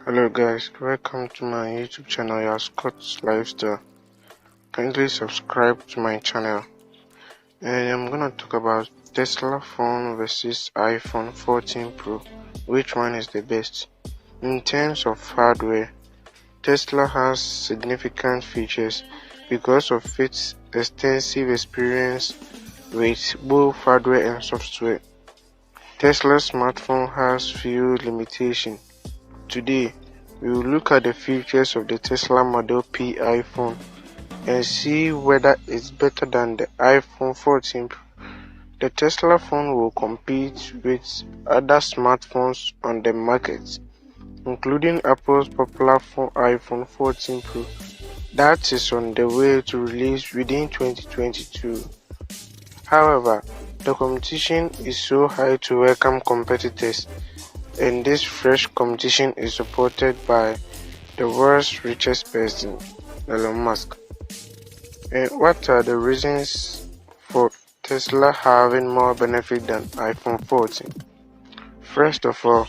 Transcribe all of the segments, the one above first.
Hello guys, welcome to my YouTube channel, your Scott's Lifestyle. Kindly subscribe to my channel. And I'm gonna talk about Tesla phone versus iPhone 14 Pro. Which one is the best? In terms of hardware, Tesla has significant features because of its extensive experience with both hardware and software. Tesla's smartphone has few limitations. Today, we will look at the features of the Tesla Model P iPhone and see whether it's better than the iPhone 14 Pro. The Tesla phone will compete with other smartphones on the market, including Apple's popular phone iPhone 14 Pro that is on the way to release within 2022. However, the competition is so high to welcome competitors, and this fresh competition is supported by the world's richest person, Elon Musk. And what are the reasons for Tesla having more benefit than iPhone 14? First of all,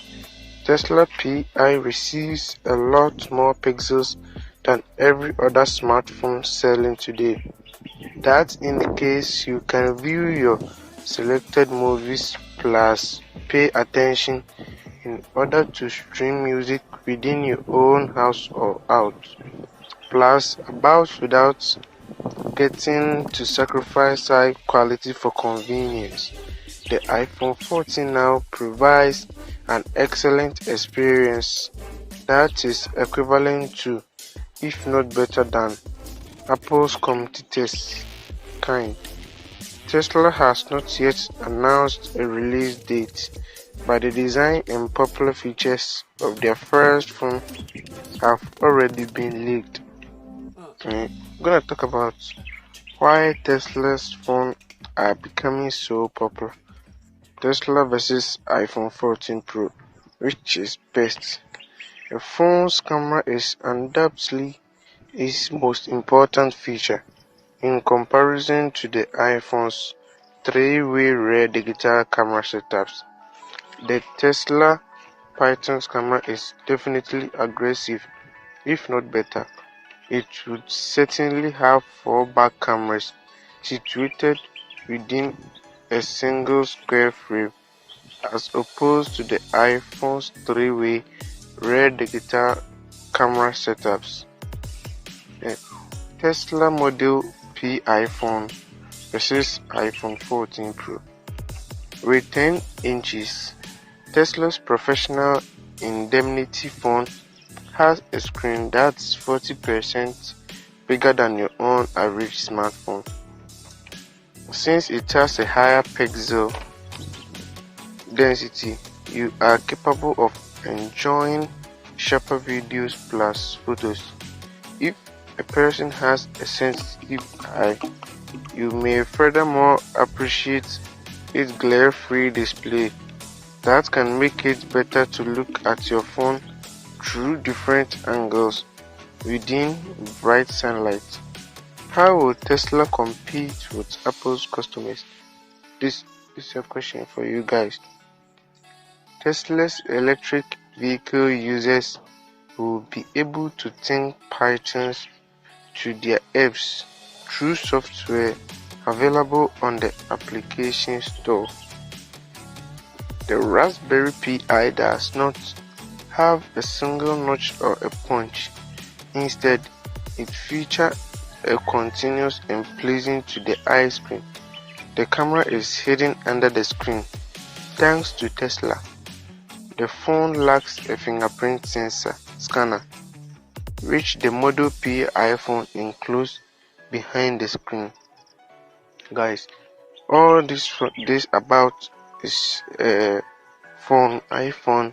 Tesla Pi receives a lot more pixels than every other smartphone selling today. That indicates you can view your selected movies plus pay attention in order to stream music within your own house or out, plus about without getting to sacrifice high quality for convenience. The iPhone 14 now provides an excellent experience that is equivalent to, if not better than, Apple's competitors. Tesla has not yet announced a release date, but the design and popular features of their first phone have already been leaked. I'm gonna talk about why Tesla's phones are becoming so popular. Tesla versus iPhone 14 Pro, which is best? A phone's camera is undoubtedly its most important feature. In comparison to the iPhone's three-way rear digital camera setups, the Tesla Python's camera is definitely aggressive, if not better. It would certainly have four back cameras situated within a single square frame, as opposed to the iPhone's three-way rear digital camera setups. Tesla Model P iPhone versus iPhone 14 Pro. With 10 inches, Tesla's professional indemnity phone has a screen that's 40% bigger than your own average smartphone. Since it has a higher pixel density, you are capable of enjoying sharper videos plus photos. If a person has a sensitive eye, you may furthermore appreciate its glare-free display that can make it better to look at your phone through different angles within bright sunlight. How will Tesla compete with Apple's customers? This is a question for you guys. Tesla's electric vehicle users will be able to sync Pythons to their apps through software available on the application store. The Raspberry Pi does not have a single notch or a punch. Instead, it features a continuous and pleasing to the eye screen. The camera is hidden under the screen. Thanks to Tesla, the phone lacks a fingerprint scanner, which the Model P iPhone includes behind the screen. Guys, all this about is phone, iPhone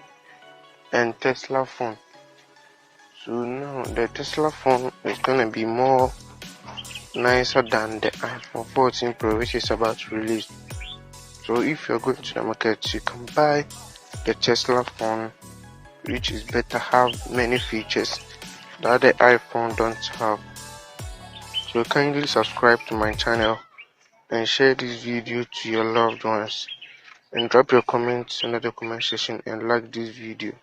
and Tesla phone. So now the Tesla phone is gonna be more nicer than the iPhone 14 Pro, which is about to release. So if you're going to the market, you can buy the Tesla phone, which is better, have many features that the iPhone don't have. So kindly subscribe to my channel and share this video to your loved ones, and drop your comments under the comment section and like this video.